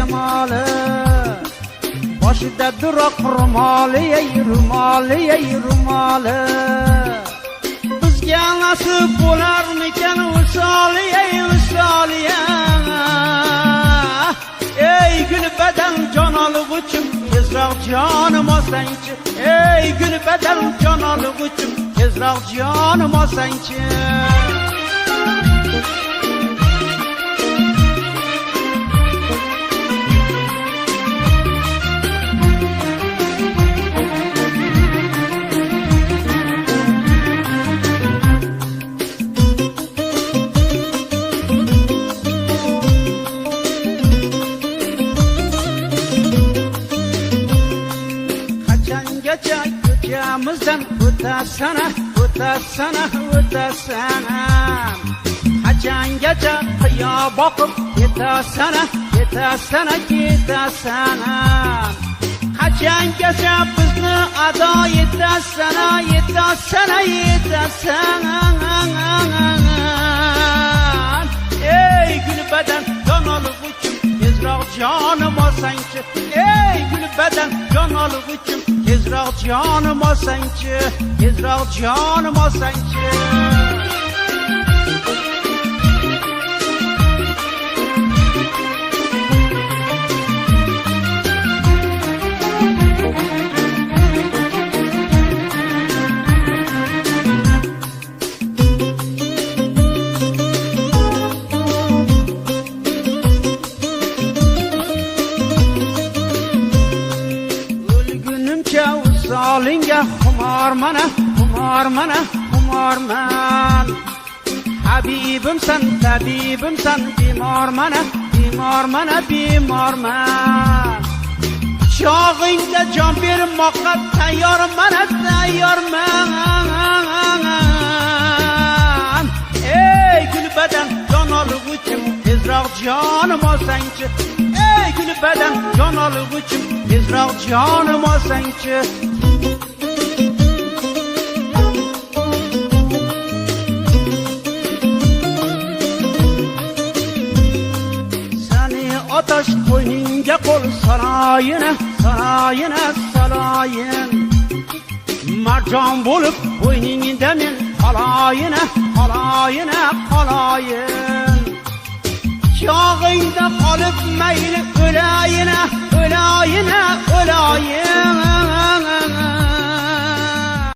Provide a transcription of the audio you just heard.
cemali boshida duroq rumoli rumoli bizga nasib bo'larmikan usoli ey gul badal jon olg'uchim tezroq jonim olsangchi ey gul badal jon olg'uchim tezroq jonim olsangchi ko'chamizdan o'tasana qachongacha qiyo boqib ketasana qachongacha bizni ado etasana ey gul badan jon olg'uchim tezroq jonim olsangchi ey gul badan jon olg'uchim tezroq jonim olsangchi Solinga xumorman Habibimsan tabibimsan bemorman Chog'ingda jon bermoqqa tayyorman Ey gul badan jon olg'uchim tezroq jonim olsangchi ey gul badan jon olg'uchim tezroq jonim olsangchi Otash qo'yningga qo'l saroyin marjon bo'lib qo'yningda men qoloyin chog'ingda qolib mayli o'layin